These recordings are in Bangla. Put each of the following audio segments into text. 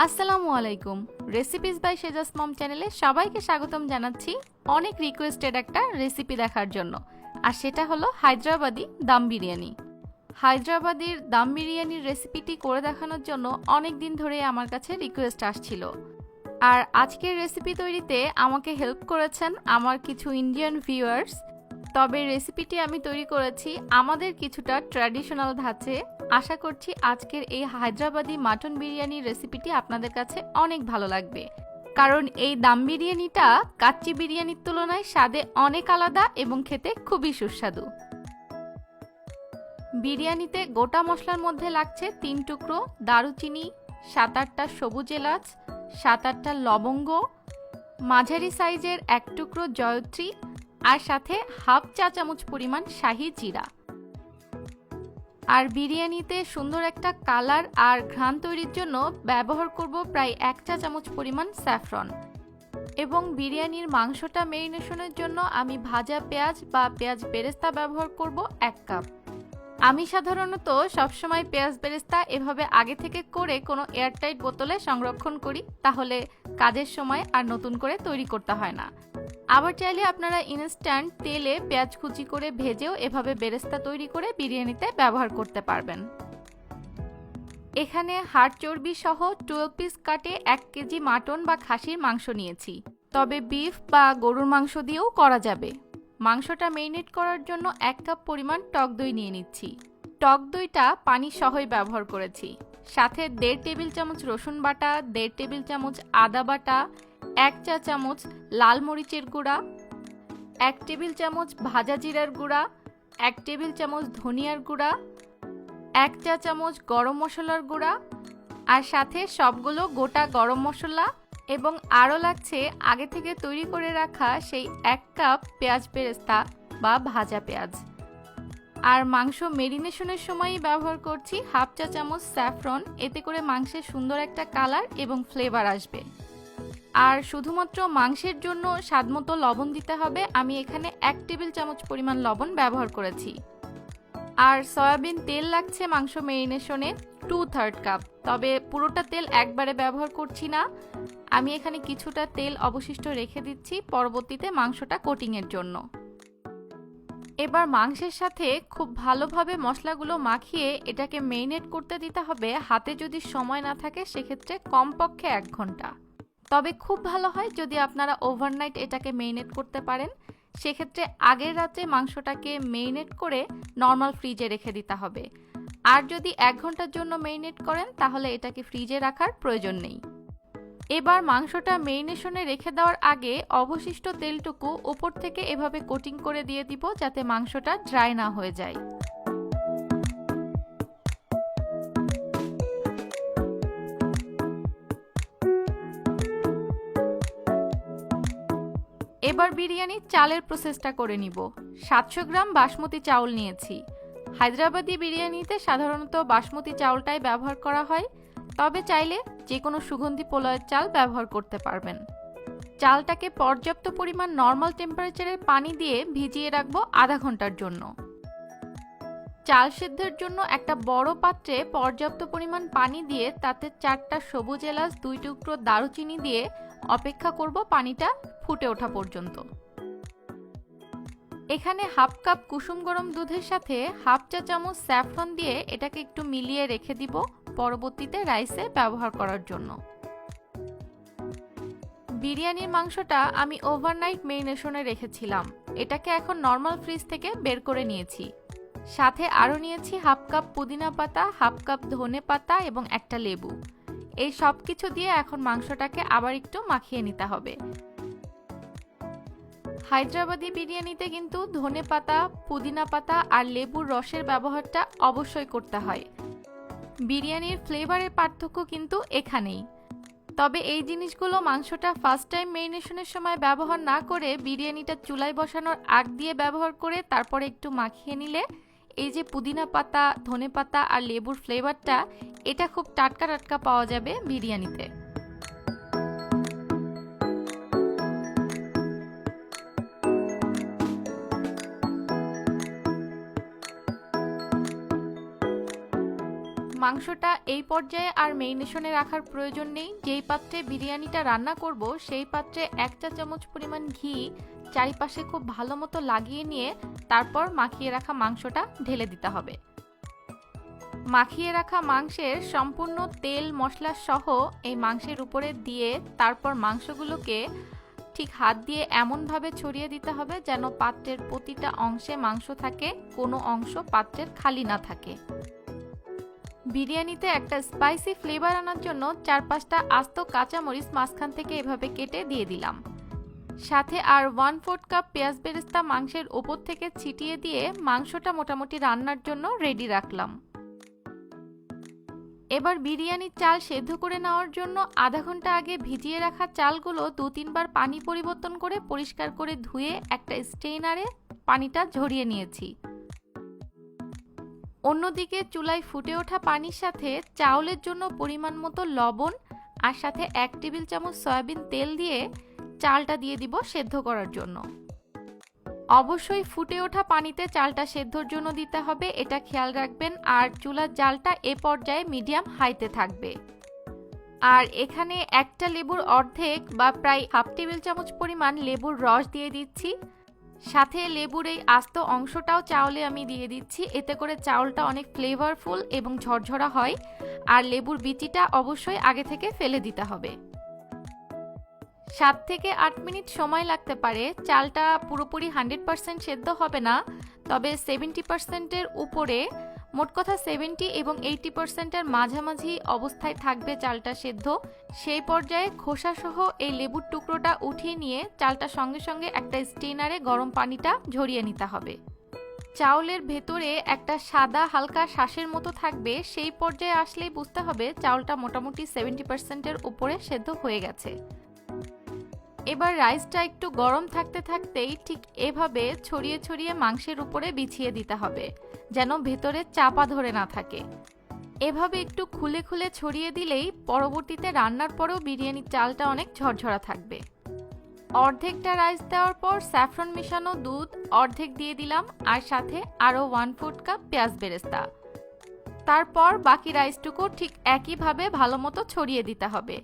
আসসালামু আলাইকুম। রেসিপিস বাই সেজাস মম চ্যানেলে সবাইকে স্বাগতম জানাচ্ছি অনেক রিকোয়েস্টেড একটা রেসিপি দেখার জন্য, আর সেটা হলো হায়দ্রাবাদি দম বিরিয়ানি। হায়দ্রাবাদির দম বিরিয়ানির রেসিপিটি করে দেখানোর জন্য অনেক দিন ধরে আমার কাছে রিকোয়েস্ট আসছিল, আর আজকের রেসিপি তৈরিতে আমাকে হেল্প করেছেন আমার কিছু ইন্ডিয়ান ভিউয়ার্স। তবে রেসিপিটি আমি তৈরি করেছি আমাদের কিছুটা ট্র্যাডিশনাল ধাঁচে। আশা করছি আজকের এই হায়দ্রাবাদি মাটন বিরিয়ানির রেসিপিটি আপনাদের কাছে অনেক ভালো লাগবে, কারণ এই দম বিরিয়ানিটা কাচ্চি বিরিয়ানির তুলনায় স্বাদে অনেক আলাদা এবং খেতে খুবই সুস্বাদু। বিরিয়ানিতে গোটা মশলার মধ্যে লাগছে 3 টুকরো দারুচিনি, 7-8টা সবুজ এলাচ, 7-8টা লবঙ্গ, মাঝারি সাইজের 1 টুকরো জয়ত্রী, আর সাথে হাফ চা চামচ পরিমাণ শাহি জিরা। আর বিরিয়ানিতে সুন্দর একটা কালার আর ঘ্রাণ তৈরির জন্য ব্যবহার করব প্রায় 1 চা চামচ পরিমাণ স্যাফরন। এবং বিরিয়ানির মাংসটা ম্যারিনেশনের জন্য আমি ভাজা পেঁয়াজ বা পেঁয়াজ বেরেস্তা ব্যবহার করব 1 কাপ। আমি সাধারণত সবসময় পেঁয়াজ বেরেস্তা এভাবে আগে থেকে করে কোনো এয়ারটাইট বোতলে সংরক্ষণ করি, তাহলে কাজের সময় আর নতুন করে তৈরি করতে হয় না। আবার চাইলে আপনারা ইনস্ট্যান্ট তেলে পেঁয়াজ কুচি করে ভেজেও এভাবে বেরেস্তা তৈরি করে বিরিয়ানিতে ব্যবহার করতে পারবেন। এখানে হাড় চর্বি সহ 12 পিস কাটে 1 কেজি মাটন বা খাসির মাংস নিয়েছি, তবে বিফ বা গরুর মাংস দিয়েও করা যাবে। মাংসটা ম্যারিনেট করার জন্য 1 কাপ পরিমাণ টক দই নিয়ে নিচ্ছি। টক দইটা পানি সহই ব্যবহার করেছি। সাথে 1.5 টেবিল চামচ রসুন বাটা, 1.5 টেবিল চামচ আদা বাটা, 1 চা চামচ লাল মরিচের গুঁড়া, 1 টেবিল চামচ ভাজা জিরার গুঁড়া, 1 টেবিল চামচ ধনিয়ার গুঁড়া, 1 চা চামচ গরম মশলার গুঁড়া, আর সাথে সবগুলো গোটা গরম মশলা, এবং আরও লাগছে আগে থেকে তৈরি করে রাখা সেই 1 কাপ পেঁয়াজ বেরেস্তা বা ভাজা পেঁয়াজ। আর মাংস মেরিনেশনের সময়ই ব্যবহার করছি হাফ চা চামচ স্যাফরন, এতে করে মাংসের সুন্দর একটা কালার এবং ফ্লেভার আসবে। আর শুধুমাত্র মাংসের জন্য স্বাদমতো লবণ দিতে হবে, আমি এখানে 1 টেবিল চামচ পরিমাণ লবণ ব্যবহার করেছি। আর সয়াবিন তেল লাগছে মাংস মেরিনেশনে 2/3 কাপ, তবে পুরোটা তেল একবারে ব্যবহার করছি না, আমি এখানে কিছুটা তেল অবশিষ্ট রেখে দিচ্ছি পরবর্তীতে মাংসটা কোটিংয়ের জন্য। এবার মাংসের সাথে খুব ভালোভাবে মশলাগুলো মাখিয়ে এটাকে মেরিনেট করতে দিতে হবে। হাতে যদি সময় না থাকে সেক্ষেত্রে কমপক্ষে 1 ঘন্টা, তবে খুব ভালো হয় যদি আপনারা ওভারনাইট এটাকে মেরিনেট করতে পারেন। সেক্ষেত্রে আগের রাতে মাংসটাকে মেরিনেট করে নর্মাল ফ্রিজে রেখে দিতে হবে। আর যদি 1 ঘন্টার জন্য মেরিনেট করেন তাহলে এটাকে ফ্রিজে রাখার প্রয়োজন নেই। এবার মাংসটা মেরিনেশনে রেখে দেওয়ার আগে অবশিষ্ট তেলটুকু উপর থেকে এভাবে কোটিং করে দিয়ে দিব, যাতে মাংসটা ড্রাই না হয়ে যায়। এবার বিরিয়ানির চালের প্রসেসটা করে নিব। 700 গ্রাম বাসমতি চাউল নিয়েছি। হায়দ্রাবাদি বিরিয়ানিতে সাধারণত বাসমতি চাউলটাই ব্যবহার করা হয়, তবে চাইলে যে কোনো সুগন্ধি পোলাওয়ের চাল ব্যবহার করতে পারবেন। চালটাকে পর্যাপ্ত পরিমাণ নর্মাল টেম্পারেচারের পানি দিয়ে ভিজিয়ে রাখবো আধা ঘন্টার জন্য। চাল সিদ্ধের জন্য একটা বড় পাত্রে পর্যাপ্ত পরিমাণ পানি দিয়ে তাতে 4টা সবুজ এলাচ, 2 টুকরো দারুচিনি দিয়ে অপেক্ষা করব পানিটা ফুটে ওঠা পর্যন্ত। এখানে হাফ কাপ কুসুম গরম দুধের সাথে হাফ চা চামচ স্যাফরন দিয়ে এটাকে একটু মিলিয়ে রেখে দিব পরবর্তীতে রাইসে ব্যবহার করার জন্য। বিরিয়ানির মাংসটা আমি ওভারনাইট মেরিনেশনে রেখেছিলাম, এটাকে এখন নর্মাল ফ্রিজ থেকে বের করে নিয়েছি। সাথে আরও নিয়েছি হাফ কাপ পুদিনা পাতা, হাফ কাপ ধনে পাতা এবং একটা লেবু। এই সব কিছু দিয়ে এখন মাংসটাকে আবার একটু মাখিয়ে নিতে হবে। হায়দ্রাবাদি বিরিয়ানিতে কিন্তু ধনে পাতা, পুদিনা পাতা আর লেবুর রসের ব্যবহারটা অবশ্যই করতে হয়। বিরিয়ানির ফ্লেভারের পার্থক্য কিন্তু এখানেই। তবে এই জিনিসগুলো মাংসটা ফার্স্ট টাইম মেরিনেশনের সময় ব্যবহার না করে বিরিয়ানিটা চুলায় বসানোর আগ দিয়ে ব্যবহার করে তারপরে একটু মাখিয়ে নিলে এই যে পুদিনা পাতা, ধনে পাতা আর লেবুর ফ্লেভারটা, এটা খুব টাটকা টাটকা পাওয়া যাবে বিরিয়ানিতে। মাংসটা এই পর্যায়ে আর মেরিনেশনে রাখার প্রয়োজন নেই। যেই পাত্রে বিরিয়ানিটা রান্না করব সেই পাত্রে 1 চা চামচ পরিমাণ ঘি চারিপাশে খুব ভালো মতো লাগিয়ে নিয়ে তারপর মাখিয়ে রাখা মাংসটা ঢেলে দিতে হবে। মাখিয়ে রাখা মাংসের সম্পূর্ণ তেল মশলা সহ এই মাংসের উপরে দিয়ে তারপর মাংসগুলোকে ঠিক হাত দিয়ে এমনভাবে ছড়িয়ে দিতে হবে যেন পাত্রের প্রতিটা অংশে মাংস থাকে, কোনো অংশ পাত্রের খালি না থাকে। বিরিয়ানিতে একটা স্পাইসি ফ্লেভার আনার জন্য 4-5টা আস্ত কাঁচামরিচ মাঝখান থেকে এভাবে কেটে দিয়ে দিলাম। সাথে আর 1/4 কাপ পেঁয়াজ বেরেস্তা মাংসের ওপর থেকে ছিটিয়ে দিয়ে মাংসটা মোটামুটি রান্নার জন্য রেডি রাখলাম। এবার বিরিয়ানির চাল সেদ্ধ করে নেওয়ার জন্য আধা ঘন্টা আগে ভিজিয়ে রাখা চালগুলো 2-3 বার পানি পরিবর্তন করে পরিষ্কার করে ধুয়ে একটা স্ট্রেইনারে পানিটা ঝরিয়ে নিয়েছি। অন্যদিকে চুলায় ফুটে ওঠা পানির সাথে চাউলের জন্য পরিমাণ মতো লবণ আর সাথে 1 টেবিল চামচ সয়াবিন তেল দিয়ে চালটা দিয়ে দিব সেদ্ধ করার জন্য। অবশ্যই ফুটে ওঠা পানিতে চালটা সেদ্ধর জন্য দিতে হবে, এটা খেয়াল রাখবেন। আর চুলার জালটা এ পর্যায়ে মিডিয়াম হাইতে থাকবে। আর এখানে একটা লেবুর অর্ধেক বা প্রায় 1/2 টেবিল চামচ পরিমাণ লেবুর রস দিয়ে দিচ্ছি। সাথে লেবুর এই আস্ত অংশটাও চাউলে আমি দিয়ে দিচ্ছি, এতে করে চাউলটা অনেক ফ্লেভারফুল এবং ঝরঝরা হয়। আর লেবুর বিচিটা অবশ্যই আগে থেকে ফেলে দিতে হবে। 7 থেকে 8 মিনিট সময় লাগতে পারে। চালটা পুরোপুরি 100% সেদ্ধ হবে না, তবে 70%-এর উপরে, মোট কথা 70 এবং 80%-এর মাঝামাঝি অবস্থায় থাকবে চালটা সেদ্ধ। সেই পর্যায়ে খোসা সহ এই লেবুর টুকরোটা উঠিয়ে নিয়ে চালটা সঙ্গে সঙ্গে একটা স্ট্রেনারে গরম পানিটা ঝরিয়ে নিতে হবে। চাউলের ভেতরে একটা সাদা হালকা শাঁসের মতো থাকবে, সেই পর্যায়ে আসলেই বুঝতে হবে চাউলটা মোটামুটি 70%-এর উপরে সেদ্ধ হয়ে গেছে। এবার রাইসটা একটু গরম থাকতে থাকতেই ঠিক এভাবে ছড়িয়ে ছড়িয়ে মাংসের উপরে বিছিয়ে দিতে হবে যেন ভেতরে চাপা ধরে না থাকে। এভাবে একটু খুলে খুলে ছড়িয়ে দিলেই পরবর্তীতে রান্নার পরেও বিরিয়ানির চালটা অনেক ঝরঝরা থাকবে। অর্ধেকটা রাইস দেওয়ার পর স্যাফরন মেশানো দুধ অর্ধেক দিয়ে দিলাম আর সাথে আরও 1/4 কাপ পেঁয়াজ বেরেস্তা। তারপর বাকি রাইসটুকু ঠিক একইভাবে ভালো মতো ছড়িয়ে দিতে হবে।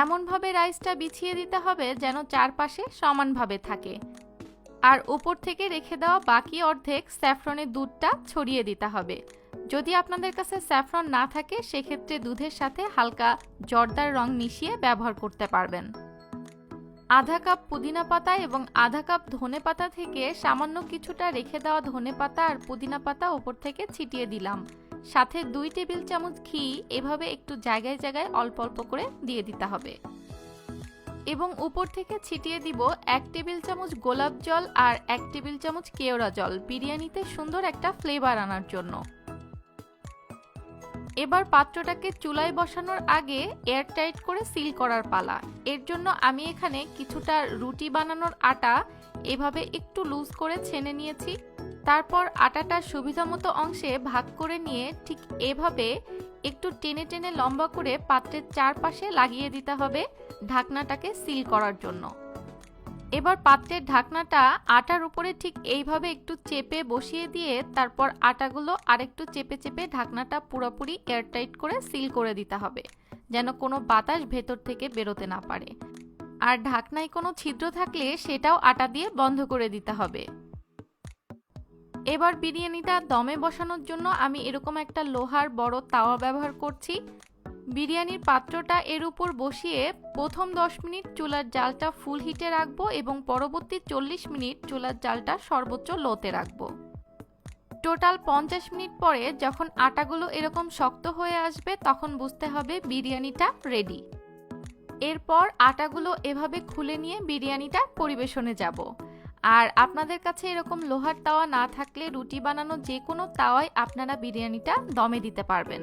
এমনভাবে রাইসটা বিছিয়ে দিতে হবে যেন চারপাশে সমানভাবে থাকে। আর উপর থেকে রেখে দেওয়া বাকি অর্ধেক স্যাফরনের দুধটা ছড়িয়ে দিতে হবে। যদি আপনাদের কাছে স্যাফরন না থাকে সেক্ষেত্রে দুধের সাথে হালকা জর্দার রং মিশিয়ে ব্যবহার করতে পারবেন। আধা কাপ পুদিনা পাতা এবং আধা কাপ ধনে পাতা থেকে সামান্য কিছুটা রেখে দেওয়া ধনে পাতা আর পুদিনা পাতা উপর থেকে ছিটিয়ে দিলাম। সাথে 2 টেবিল চামচ ঘি এভাবে একটু জায়গায় জায়গায় অল্প অল্প করে দিয়ে দিতে হবে। এবং উপর থেকে ছিটিয়ে দিব 1 টেবিল চামচ গোলাপ জল আর 1 টেবিল চামচ কেওড়া জল, বিরিয়ানিতে সুন্দর একটা ফ্লেভার আনার জন্য। এবার পাত্রটাকে চুলায় বসানোর আগে এয়ারটাইট করে সিল করার পালা। এর জন্য আমি এখানে কিছুটা রুটি বানানোর আটা এভাবে একটু লুজ করে ছেনে নিয়েছি। তারপর আটাটা সুবিধামতো অংশে ভাগ করে নিয়ে ঠিক এভাবে একটু টেনে টেনে লম্বা করে পাত্রের চারপাশে লাগিয়ে দিতে হবে ঢাকনাটাকে সিল করার জন্য। এবার পাত্রের ঢাকনাটা আটার উপরে ঠিক এইভাবে একটু চেপে বসিয়ে দিয়ে তারপর আটাগুলো আরেকটু চেপে চেপে ঢাকনাটা পুরোপুরি এয়ারটাইট করে সিল করে দিতে হবে যেন কোনো বাতাস ভেতর থেকে বেরোতে না পারে। আর ঢাকনায় কোনো ছিদ্র থাকলে সেটাও আটা দিয়ে বন্ধ করে দিতে হবে। এবার বিরিয়ানিটা দমে বসানোর জন্য আমি এরকম একটা লোহার বড় তাওয়া ব্যবহার করছি। বিরিয়ানির পাত্রটা এর উপর বসিয়ে প্রথম 10 মিনিট চুলার জালটা ফুল হিটে রাখবো এবং পরবর্তী 40 মিনিট চুলার জালটা সর্বোচ্চ লোতে রাখবো। টোটাল 50 মিনিট পরে যখন আটাগুলো এরকম শক্ত হয়ে আসবে তখন বুঝতে হবে বিরিয়ানিটা রেডি। এরপর আটাগুলো এভাবে খুলে নিয়ে বিরিয়ানিটা পরিবেশনে যাব। আর আপনাদের কাছে এরকম লোহার তাওয়া না থাকলে রুটি বানানো যে কোনো তাওয়ায় আপনারা বিরিয়ানিটা দমে দিতে পারবেন।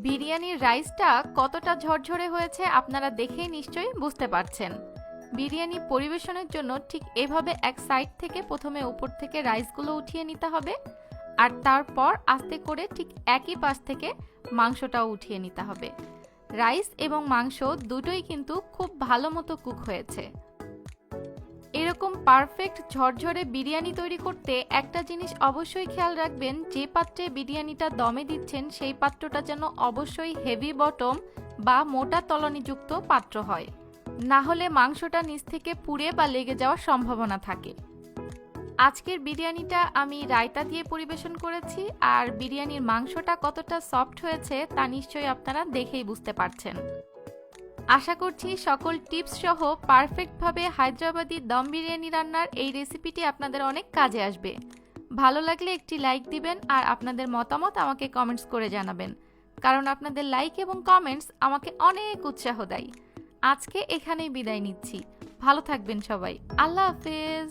বিরিয়ানির রাইসটা কতটা ঝরঝরে হয়েছে আপনারা দেখেই নিশ্চয়ই বুঝতে পারছেন। বিরিয়ানি পরিবেশনের জন্য ঠিক এভাবে এক সাইড থেকে প্রথমে উপর থেকে রাইসগুলো উঠিয়ে নিতে হবে আর তারপর আস্তে করে ঠিক একই পাশ থেকে মাংসটাও উঠিয়ে নিতে হবে। রাইস এবং মাংস দুটোই কিন্তু খুব ভালো মতো কুক হয়েছে। এরকম পারফেক্ট ঝরঝরে বিরিয়ানি তৈরি করতে একটা জিনিস অবশ্যই খেয়াল রাখবেন, যে পাত্রে বিরিয়ানিটা দমে দিচ্ছেন সেই পাত্রটা যেন অবশ্যই হেভি বটম বা মোটা তলানিযুক্ত পাত্র হয়, না হলে মাংসটা নিচ থেকে পুড়ে বা লেগে যাওয়ার সম্ভাবনা থাকে। আজকের বিরিয়ানিটা আমি রায়তা দিয়ে পরিবেশন করেছি, আর বিরিয়ানির মাংসটা কতটা সফট হয়েছে তা নিশ্চয়ই আপনারা দেখেই বুঝতে পারছেন। আশা করছি সকল টিপস সহ পারফেক্টভাবে হায়দ্রাবাদি দম বিরিয়ানি রান্নার এই রেসিপিটি আপনাদের অনেক কাজে আসবে। ভালো লাগলে একটি লাইক দিবেন আর আপনাদের মতামত আমাকে কমেন্টস করে জানাবেন, কারণ আপনাদের লাইক এবং কমেন্টস আমাকে অনেক উৎসাহ দেয়। আজকে এখানেই বিদায় নিচ্ছি। ভালো থাকবেন সবাই। আল্লাহ হাফেজ।